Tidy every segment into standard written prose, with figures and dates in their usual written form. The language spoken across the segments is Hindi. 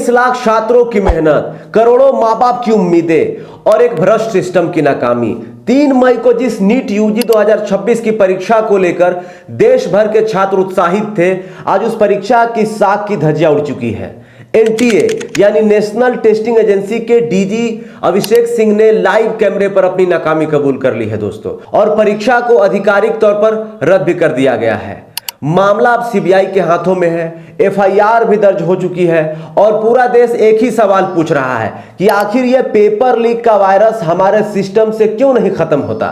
23 लाख छात्रों की मेहनत, करोड़ों माँ बाप की उम्मीदें और एक भ्रष्ट सिस्टम की नाकामी। 3 मई को जिस नीट यूजी 2026 की परीक्षा को लेकर देश भर के छात्र उत्साहित थे, आज उस परीक्षा की साख की धज्जियां उड़ चुकी है। एनटीए यानी नेशनल टेस्टिंग एजेंसी के डीजी अभिषेक सिंह ने लाइव कैमरे पर अपनी नाकामी कबूल कर ली है दोस्तों, और परीक्षा को आधिकारिक तौर पर रद्द भी कर दिया गया है। मामला अब सीबीआई के हाथों में है, एफआईआर भी दर्ज हो चुकी है और पूरा देश एक ही सवाल पूछ रहा है कि आखिर यह पेपर लीक का वायरस हमारे सिस्टम से क्यों नहीं खत्म होता।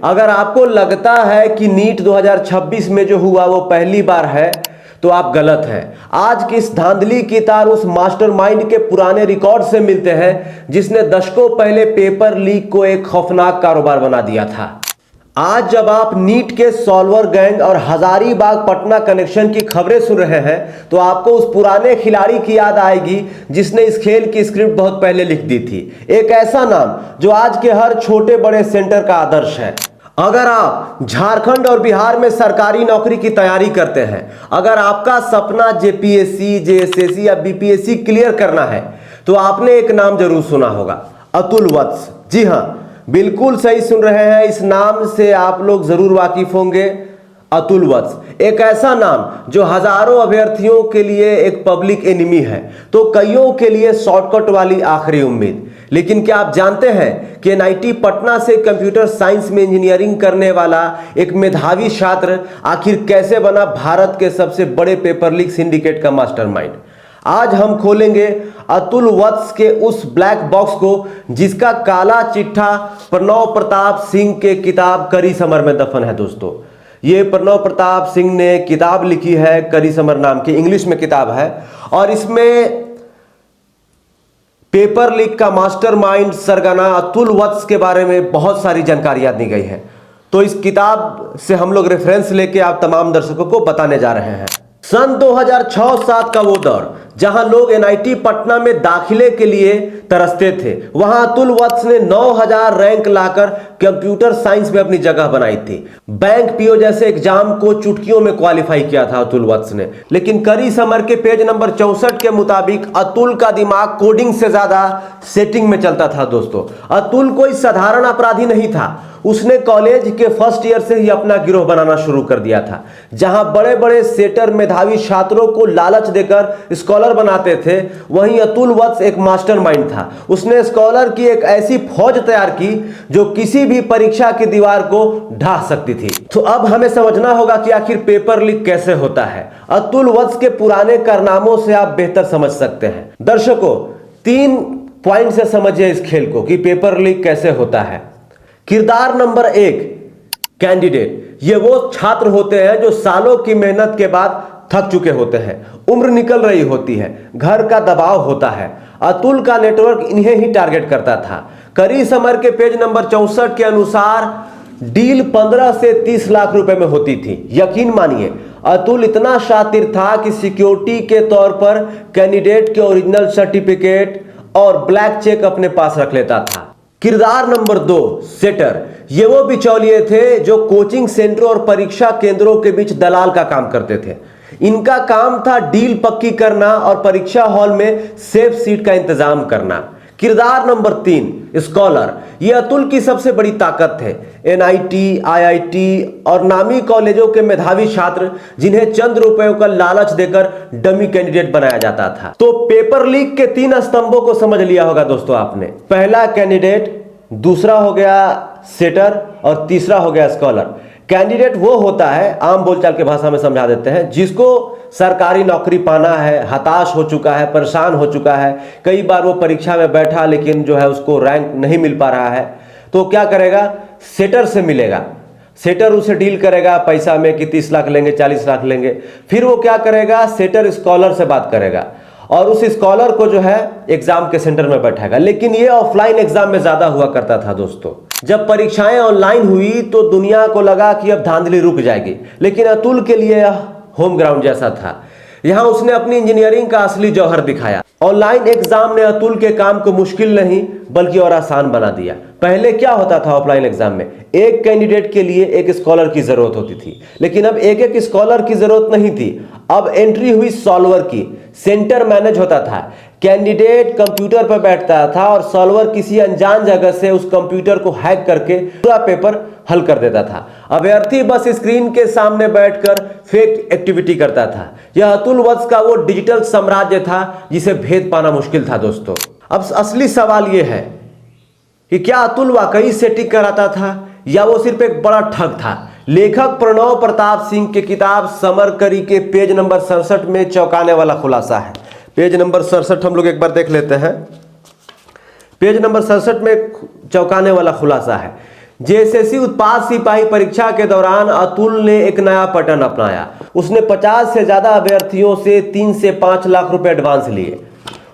अगर आपको लगता है कि नीट 2026 में जो हुआ वो पहली बार है तो आप गलत हैं। आज की इस धांधली की तार उस मास्टरमाइंड के पुराने रिकॉर्ड से मिलते हैं जिसने दशकों पहले पेपर लीक को एक खौफनाक कारोबार बना दिया था। आज जब आप नीट के सॉल्वर गैंग और हजारीबाग पटना कनेक्शन की खबरें सुन रहे हैं तो आपको उस पुराने खिलाड़ी की याद आएगी जिसने इस खेल की स्क्रिप्ट बहुत पहले लिख दी थी। एक ऐसा नाम जो आज के हर छोटे बड़े सेंटर का आदर्श है। अगर आप झारखंड और बिहार में सरकारी नौकरी की तैयारी करते हैं, अगर आपका सपना जेपीएससी, जेएसएससी या बीपीएससी क्लियर करना है, तो आपने एक नाम जरूर सुना होगा, अतुल वत्स। जी हाँ, बिल्कुल सही सुन रहे हैं, इस नाम से आप लोग जरूर वाकिफ होंगे। अतुल वत्स एक ऐसा नाम जो हजारों अभ्यर्थियों के लिए एक पब्लिक एनिमी है, तो कईयों के लिए शॉर्टकट वाली आखिरी उम्मीद। लेकिन क्या आप जानते हैं कि एनआईटी पटना से कंप्यूटर साइंस में इंजीनियरिंग करने वाला एक मेधावी छात्र आखिर कैसे बना भारत के सबसे बड़े पेपर लीक सिंडिकेट का मास्टरमाइंड। आज हम खोलेंगे अतुल वत्स के उस ब्लैक बॉक्स को जिसका काला चिट्ठा प्रणव प्रताप सिंह के किताब करी समर में दफन है। दोस्तों, ये प्रणव प्रताप सिंह ने किताब लिखी है, करी समर नाम की, इंग्लिश में किताब है, और इसमें पेपर लीक का मास्टरमाइंड सरगना अतुल वत्स के बारे में बहुत सारी जानकारियां दी गई है। तो इस किताब से हम लोग रेफरेंस लेके आप तमाम दर्शकों को बताने जा रहे हैं। सन 2006-07 का वो दौर जहां लोग एनआईटी पटना में दाखिले के लिए तरसते थे, वहां अतुल वत्स ने 9000 रैंक लाकर कंप्यूटर साइंस में अपनी जगह बनाई थी। बैंक पीओ जैसे एग्जाम को चुटकियों में क्वालिफाई किया था अतुल वत्स ने। लेकिन करी समर के पेज नंबर 64 के मुताबिक अतुल का दिमाग कोडिंग से ज्यादा सेटिंग में चलता था। दोस्तों, अतुल कोई साधारण अपराधी नहीं था, उसने कॉलेज के फर्स्ट ईयर से ही अपना गिरोह बनाना शुरू कर दिया था। जहां बड़े बड़े सेटर मेधावी छात्रों को लालच देकर स्कॉलर बनाते थे, वहीं अतुल वत्स एक मास्टरमाइंड था। उसने स्कॉलर की एक ऐसी फौज तैयार की जो किसी भी परीक्षा की दीवार को ढा सकती थी। तो अब हमें समझना होगा कि आखिर पेपर लीक कैसे होता है। अतुल वत्स के पुराने कारनामों से आप बेहतर समझ सकते हैं। दर्शकों, 3 पॉइंट से समझिए इस खेल को कि पेपर लीक कैसे होता है। किरदार नंबर 1, कैंडिडेट। ये वो छात्र होते हैं जो सालों की मेहनत के बाद थक चुके होते हैं, उम्र निकल रही होती है, घर का दबाव होता है। अतुल का नेटवर्क इन्हें ही टारगेट करता था। करी समर के पेज नंबर 64 के अनुसार डील 15 से 30 लाख रुपए में होती थी। यकीन मानिए, अतुल इतना शातिर था कि सिक्योरिटी के तौर पर कैंडिडेट के ओरिजिनल सर्टिफिकेट और ब्लैक चेक अपने पास रख लेता था। किरदार नंबर 2, सेटर। ये वो बिचौलिए थे जो कोचिंग सेंटरों और परीक्षा केंद्रों के बीच दलाल का काम करते थे। इनका काम था डील पक्की करना और परीक्षा हॉल में सेफ सीट का इंतजाम करना। किरदार नंबर 3, स्कॉलर। ये अतुल की सबसे बड़ी ताकत है। एनआईटी, आईआईटी और नामी कॉलेजों के मेधावी छात्र जिन्हें चंद रुपयों का लालच देकर डमी कैंडिडेट बनाया जाता था। तो पेपर लीक के 3 स्तंभों को समझ लिया होगा दोस्तों आपने। पहला कैंडिडेट, दूसरा हो गया सेटर और तीसरा हो गया स्कॉलर। कैंडिडेट वो होता है, आम बोलचाल की भाषा में समझा देते हैं, जिसको सरकारी नौकरी पाना है, हताश हो चुका है, परेशान हो चुका है। कई बार वो परीक्षा में बैठा लेकिन जो है उसको रैंक नहीं मिल पा रहा है, तो क्या करेगा, सेटर से मिलेगा। सेटर उसे डील करेगा पैसा में कि 30 लाख लेंगे, 40 लाख लेंगे। फिर वो क्या करेगा, सेटर स्कॉलर से बात करेगा और उस स्कॉलर को जो है एग्जाम के सेंटर में बैठाएगा। लेकिन ये ऑफलाइन एग्जाम में ज्यादा हुआ करता था दोस्तों। जब परीक्षाएं ऑनलाइन हुई तो दुनिया को लगा कि अब धांधली रुक जाएगी, लेकिन अतुल के लिए यह होम ग्राउंड जैसा था। यहां उसने अपनी इंजीनियरिंग का असली जौहर दिखाया। ऑनलाइन एग्जाम ने अतुल के काम को मुश्किल नहीं बल्कि और आसान बना दिया। पहले क्या होता था ऑफलाइन एग्जाम में, एक कैंडिडेट के लिए एक स्कॉलर की जरूरत होती थी, लेकिन अब एक एक स्कॉलर की जरूरत नहीं थी। अब एंट्री हुई सॉल्वर की, सेंटर मैनेज होता था, कैंडिडेट कंप्यूटर पर बैठता था और सॉल्वर किसी अनजान जगह से उस कंप्यूटर को हैक करके पूरा पेपर हल कर देता था। अभ्यर्थी बस स्क्रीन के सामने बैठकर फेक एक्टिविटी करता था। यह अतुल वत्स का वो डिजिटल साम्राज्य था जिसे भेद पाना मुश्किल था दोस्तों। अब असली सवाल यह है कि क्या अतुल वाकई सेटिंग कराता था या वो सिर्फ एक बड़ा ठग था। लेखक प्रणव प्रताप सिंह की किताब समरकरी के पेज नंबर 67 में चौंकाने वाला खुलासा है। पेज नंबर 67 हम लोग एक बार देख लेते हैं। पेज नंबर 67 में चौंकाने वाला खुलासा है। जेएसएससी उत्पाद सिपाही परीक्षा के दौरान अतुल ने एक नया पैटर्न अपनाया। उसने 50 से ज्यादा अभ्यर्थियों से 3 से 5 लाख रुपए एडवांस लिए।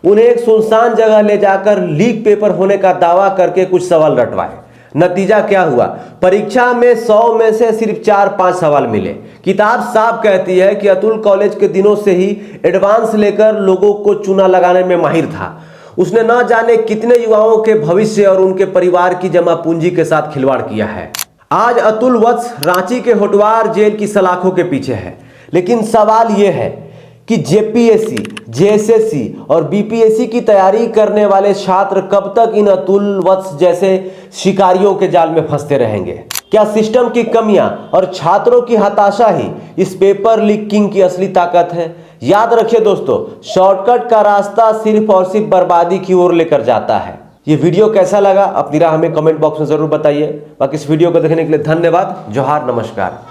उन्हें एक सुनसान जगह ले जाकर लीक पेपर होने का दावा करके कुछ सवाल रटवाए। नतीजा क्या हुआ? परीक्षा में 100 में से सिर्फ 4-5 सवाल मिले। किताब साफ कहती है कि अतुल कॉलेज के दिनों से ही एडवांस लेकर लोगों को चूना लगाने में माहिर था। उसने न जाने कितने युवाओं के भविष्य और उनके परिवार की जमा पूंजी के साथ खिलवाड़ किया है। आज अतुल वत्स रांची के होटवार जेल की सलाखों के पीछे है। लेकिन सवाल यह है कि जेपीएससी, जेएसएससी और बीपीएससी की तैयारी करने वाले छात्र कब तक इन अतुल वत्स जैसे शिकारियों के जाल में फंसते रहेंगे? क्या सिस्टम की कमियां और छात्रों की हताशा ही इस पेपर लीकिंग की असली ताकत है? याद रखिए दोस्तों, शॉर्टकट का रास्ता सिर्फ और सिर्फ बर्बादी की ओर लेकर जाता है। ये वीडियो कैसा लगा अपनी राय हमें कमेंट बॉक्स में जरूर बताइए। बाकी इस वीडियो को देखने के लिए धन्यवाद। जोहार, नमस्कार।